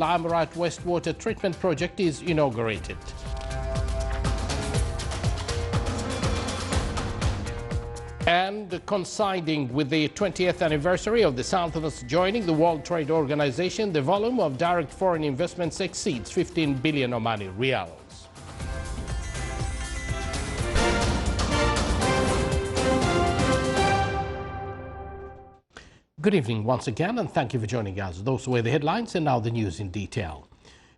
Al wastewater treatment project is inaugurated. And coinciding with the 20th anniversary of the Southerners joining the World Trade Organization, the volume of direct foreign investments exceeds 15 billion Omani riyals. Good evening once again, and thank you for joining us. Those were the headlines, and now the news in detail.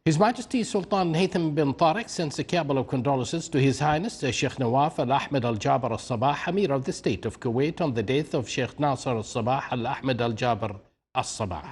His Majesty Sultan Haytham bin Tariq sends a cabal of condolences to His Highness Sheikh Nawaf Al Ahmed Al Jaber Al Sabah, Amir of the State of Kuwait, on the death of Sheikh Nasser Al Sabah Al Ahmed Al Jaber Al Sabah.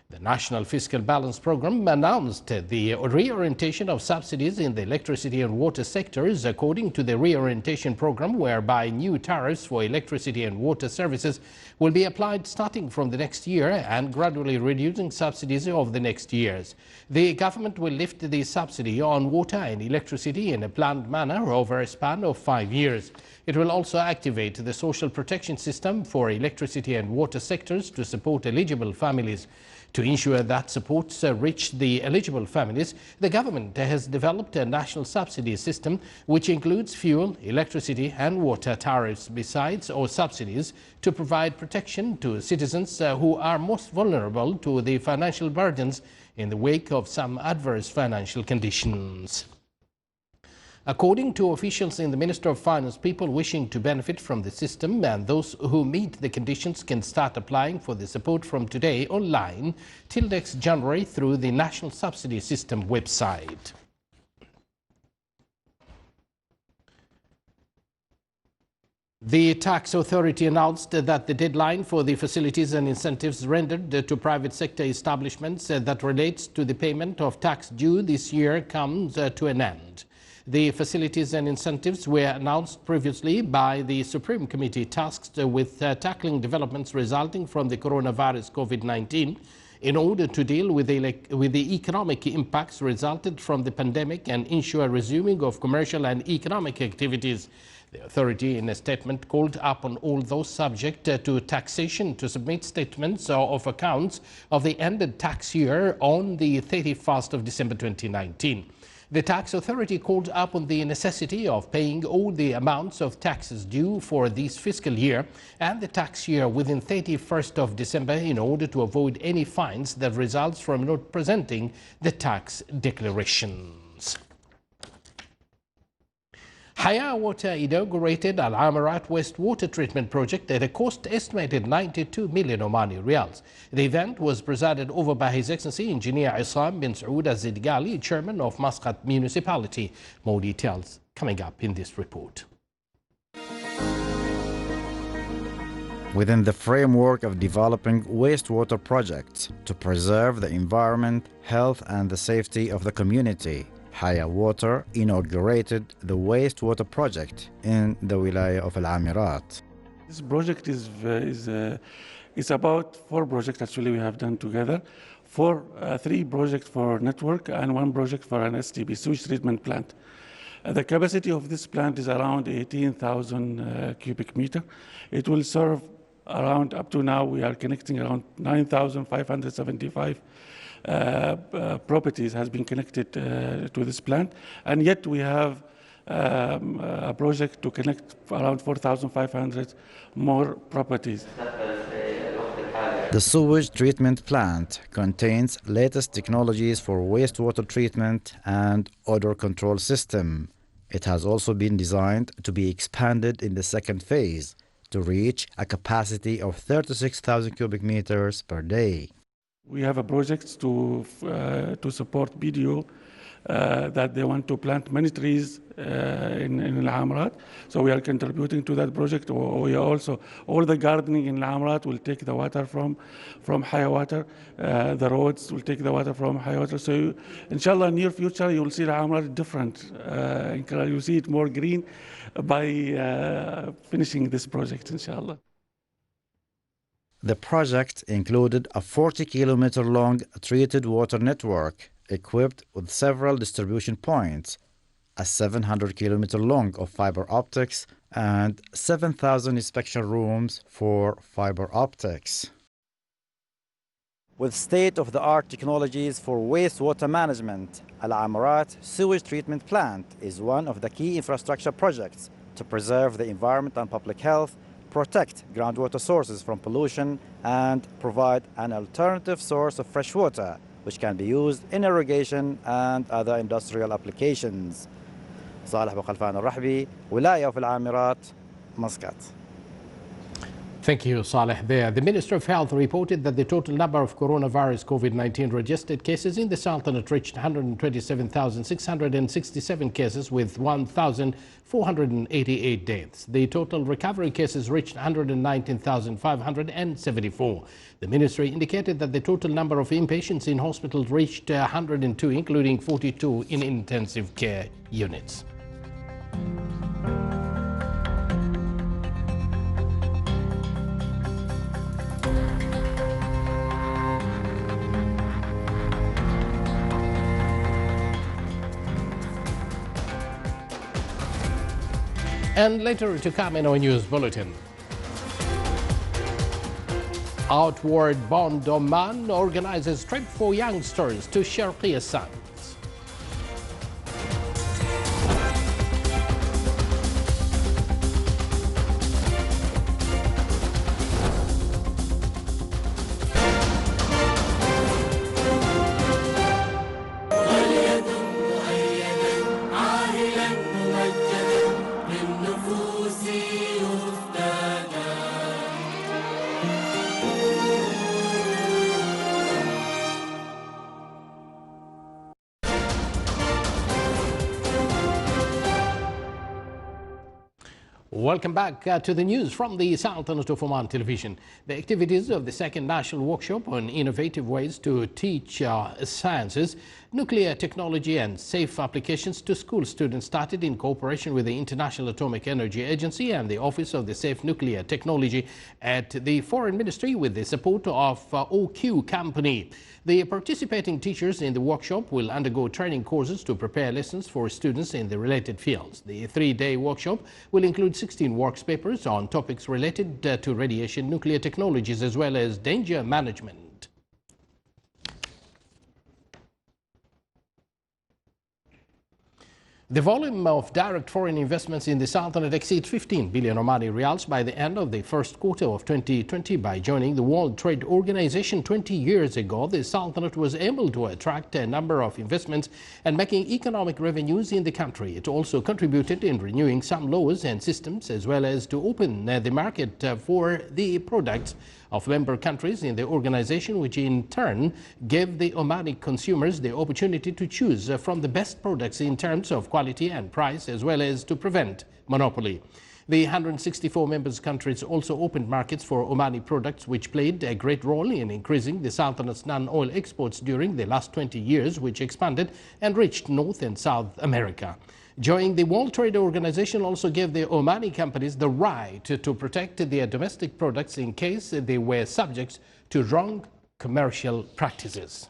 The National Fiscal Balance Program announced the reorientation of subsidies in the electricity and water sectors according to the reorientation program, whereby new tariffs for electricity and water services will be applied starting from the next year and gradually reducing subsidies over the next years. The government will lift the subsidy on water and electricity in a planned manner over a span of 5 years. It will also activate the social protection system for electricity and water sectors to support eligible families. To ensure that supports reach the eligible families, the government has developed a national subsidy system which includes fuel, electricity and water tariffs besides or subsidies to provide protection to citizens who are most vulnerable to the financial burdens in the wake of some adverse financial conditions. According to officials in the Ministry of Finance, people wishing to benefit from the system and those who meet the conditions can start applying for the support from today online till next January through the National Subsidy System website. The tax authority announced that the deadline for the facilities and incentives rendered to private sector establishments that relates to the payment of tax due this year comes to an end. The facilities and incentives were announced previously by the Supreme Committee tasked with tackling developments resulting from the coronavirus COVID-19 in order to deal with the economic impacts resulted from the pandemic and ensure resuming of commercial and economic activities. The authority, in a statement, called upon all those subject to taxation to submit statements of accounts of the ended tax year on the 31st of December 2019. The tax authority called upon the necessity of paying all the amounts of taxes due for this fiscal year and the tax year within 31st of December in order to avoid any fines that results from not presenting the tax declarations. Haya Water inaugurated Al Amarat wastewater treatment project at a cost estimated 92 million Omani riyals. The event was presided over by His Excellency Engineer Isam bin Saud Al-Zidgali, Chairman of Muscat Municipality. More details coming up in this report. Within the framework of developing wastewater projects to preserve the environment, health and the safety of the community, Haya Water inaugurated the wastewater project in the Wilaya of Al Amirat. This project is about 4 projects actually we have done together. 3 projects for network and 1 project for an STP, sewage treatment plant. The capacity of this plant is around 18,000 cubic meter. It will serve around, up to now, we are connecting around 9,575 properties has been connected to this plant, and yet we have a project to connect around 4,500 more properties. The sewage treatment plant contains latest technologies for wastewater treatment and odor control system. It has also been designed to be expanded in the second phase to reach a capacity of 36,000 cubic meters per day. We have a project to support BDO that they want to plant many trees in Al Amrat. So we are contributing to that project. We are also, all the gardening in Al Amrat will take the water from Haya Water. The roads will take the water from Haya Water. So inshallah, in near future, you will see Al Amrat different. You see it more green by finishing this project, inshallah. The project included a 40-kilometer-long treated water network equipped with several distribution points, a 700-kilometer-long of fiber optics, and 7,000 inspection rooms for fiber optics. With state-of-the-art technologies for wastewater management, Al Amarat sewage treatment plant is one of the key infrastructure projects to preserve the environment and public health, protect groundwater sources from pollution, and provide an alternative source of fresh water, which can be used in irrigation and other industrial applications. صالح بقلفان الرحبي، ولاية في العامرات، مسقط. Thank you, Saleh. There, the Minister of Health reported that the total number of coronavirus COVID-19 registered cases in the Sultanate reached 127,667 cases with 1,488 deaths. The total recovery cases reached 119,574. The ministry indicated that the total number of inpatients in hospitals reached 102, including 42 in intensive care units. And later to come in our news bulletin. Outward Bound Oman organizes trip for youngsters to Sharqiya Sons. Welcome back to the news from the Sultanate of Oman television. The activities of the second national workshop on innovative ways to teach sciences, nuclear technology and safe applications to school students started in cooperation with the International Atomic Energy Agency and the Office of the Safe Nuclear Technology at the Foreign Ministry with the support of OQ Company. The participating teachers in the workshop will undergo training courses to prepare lessons for students in the related fields. The three-day workshop will include 16 works papers on topics related to radiation, nuclear technologies, as well as danger management. The volume of direct foreign investments in the Sultanate exceeds 15 billion Omani Riyals by the end of the first quarter of 2020. By joining the World Trade Organization 20 years ago, the Sultanate was able to attract a number of investments and making economic revenues in the country. It also contributed in renewing some laws and systems, as well as to open the market for the products of member countries in the organization, which in turn gave the Omani consumers the opportunity to choose from the best products in terms of quality and price, as well as to prevent monopoly. The 164 members countries also opened markets for Omani products, which played a great role in increasing the Sultanate's non-oil exports during the last 20 years, which expanded and reached North and South America. Joining the World Trade Organization also gave the Omani companies the right to protect their domestic products in case they were subject to wrong commercial practices.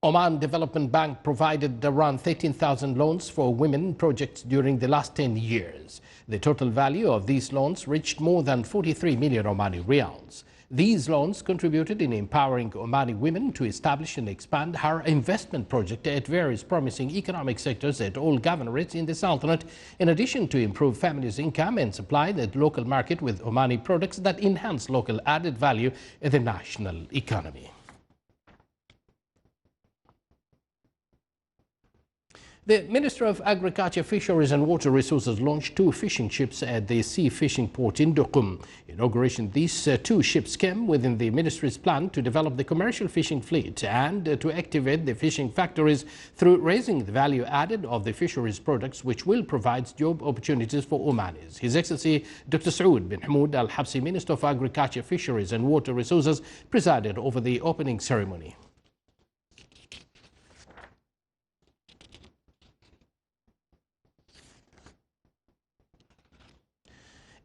Oman Development Bank provided around 13,000 loans for women projects during the last 10 years. The total value of these loans reached more than 43 million Omani Riyals. These loans contributed in empowering Omani women to establish and expand her investment project at various promising economic sectors at all governorates in the Sultanate, in addition to improve families' income and supply the local market with Omani products that enhance local added value in the national economy. The Minister of Agriculture, Fisheries and Water Resources launched 2 fishing ships at the sea fishing port in Duqm. Inauguration, these 2 ships came within the ministry's plan to develop the commercial fishing fleet and to activate the fishing factories through raising the value added of the fisheries products, which will provide job opportunities for Omanis. His Excellency Dr. Saud bin Hamoud Al Habsi, Minister of Agriculture, Fisheries and Water Resources, presided over the opening ceremony.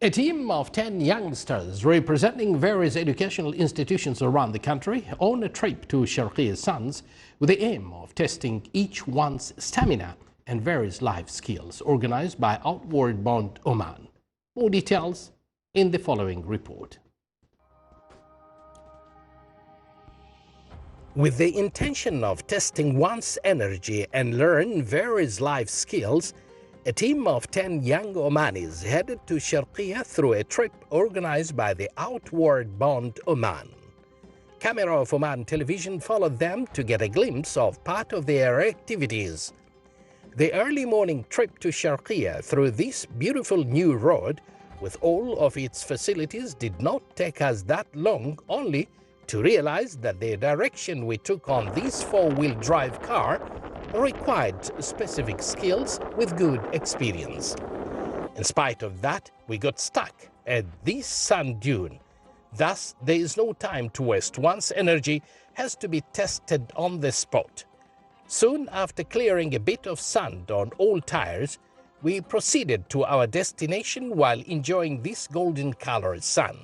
A team of 10 youngsters representing various educational institutions around the country on a trip to Sharqiya Sons with the aim of testing each one's stamina and various life skills, organized by Outward Bound Oman. More details in the following report. With the intention of testing one's energy and learn various life skills, a team of 10 young Omanis headed to Sharqiya through a trip organized by the Outward Bound Oman. Camera of Oman television followed them to get a glimpse of part of their activities. The early morning trip to Sharqiya through this beautiful new road with all of its facilities did not take us that long, only to realize that the direction we took on this four-wheel drive car required specific skills with good experience. In spite of that, we got stuck at this sand dune. Thus, there is no time to waste. One's energy has to be tested on the spot. Soon after clearing a bit of sand on all tires, we proceeded to our destination while enjoying this golden-colored sand.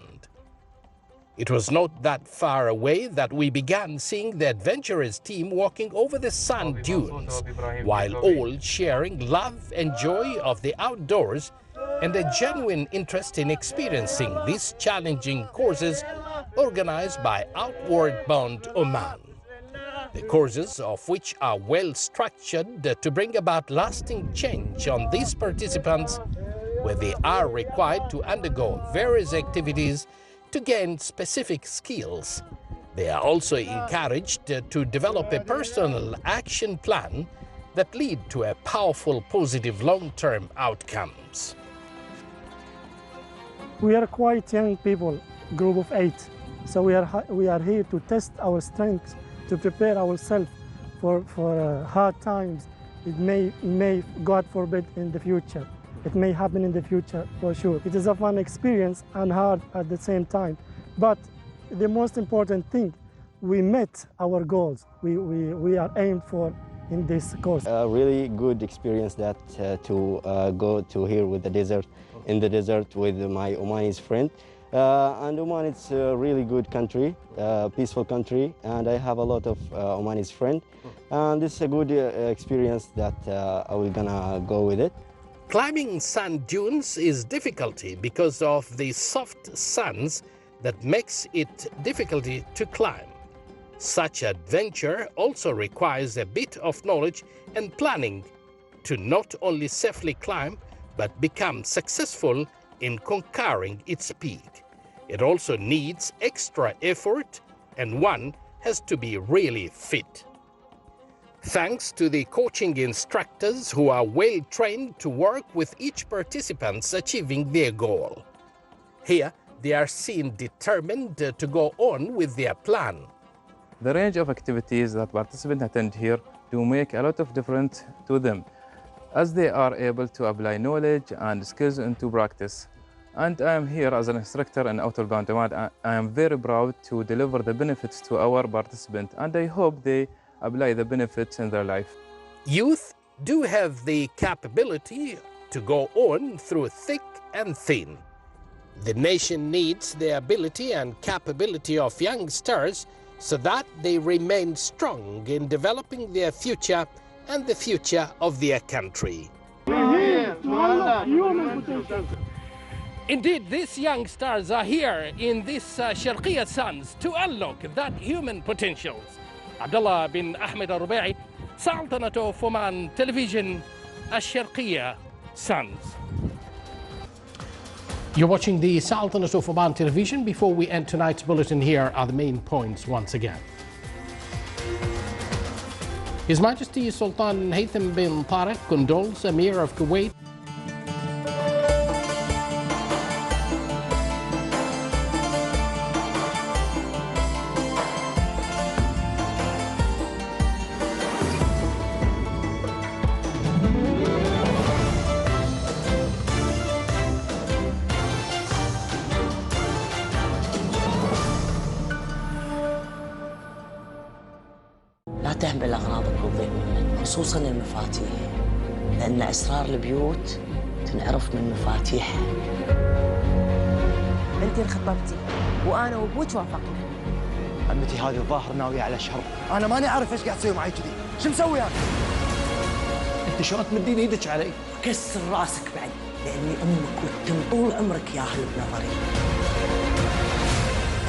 It was not that far away that we began seeing the adventurous team walking over the sand dunes, while all sharing love and joy of the outdoors and a genuine interest in experiencing these challenging courses organized by Outward Bound Oman. The courses of which are well structured to bring about lasting change on these participants, where they are required to undergo various activities to gain specific skills. They are also encouraged to develop a personal action plan that lead to a powerful positive long-term outcomes. We are quite young people, group of 8. So we are here to test our strengths, to prepare ourselves for hard times. It may, God forbid, in the future. It may happen in the future, for sure. It is a fun experience and hard at the same time. But the most important thing, we met our goals. We are aimed for in this course. A really good experience that to go to here with the desert, in the desert with my Omanis friend. And Oman, it's a really good country, peaceful country, and I have a lot of Omanis friends. And this is a good experience that I will gonna go with it. Climbing sand dunes is difficult because of the soft sands that makes it difficult to climb. Such adventure also requires a bit of knowledge and planning to not only safely climb, but become successful in conquering its peak. It also needs extra effort, and one has to be really fit. Thanks to the coaching instructors who are well trained to work with each participant achieving their goal. Here, they are seen determined to go on with their plan. The range of activities that participants attend here do make a lot of difference to them, as they are able to apply knowledge and skills into practice. And I am here as an instructor in Outward Bound Oman. I am very proud to deliver the benefits to our participants, and I hope they apply the benefits in their life. Youth do have the capability to go on through thick and thin. The nation needs the ability and capability of youngsters so that they remain strong in developing their future and the future of their country. Indeed, these youngsters are here in this Sharqiya Suns to unlock that human potentials. Abdullah bin Ahmed al-Rubai, Sultanate of Oman Television, Sharqiya Suns. You're watching the Sultanate of Oman Television. Before we end tonight's bulletin, here are the main points once again. His Majesty Sultan Haytham bin Tariq condoles Emir of Kuwait. لا تهمل أغراضك وتضيع منك، خصوصاً المفاتيح، لأن أسرار البيوت تنعرف من مفاتيحها. أنت انخطبتي وأنا وأبوك وافقنا. عمتي هذه الظاهر ناوية على شر. أنا ماني عارف إيش قاعد تسوي معي كذي، شو مسوي أنا؟ أنت شلون تمدين إيدك علي؟ كسر راسك بعد. لأني أمك وتتم طول عمرك ياهل بنظري.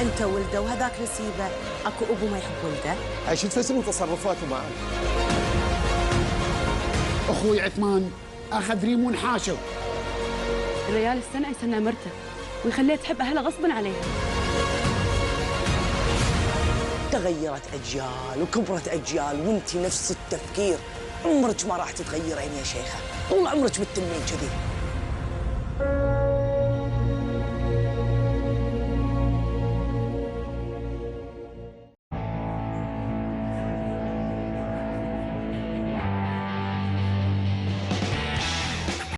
أنت ولده وهذاك نسيبه، أكو أبو ما يحب ولده؟ ايش تفسرون تصرفاته معه؟ اخوي عثمان اخذ ريمون حاشو. الريال السنة يسنى مرته ويخليها تحب أهلها غصبا عليها. تغيرت أجيال وكبرت أجيال وانتي نفس التفكير، عمرك ما راح تتغيرين يا شيخة، طول عمرك بالتمين كذي.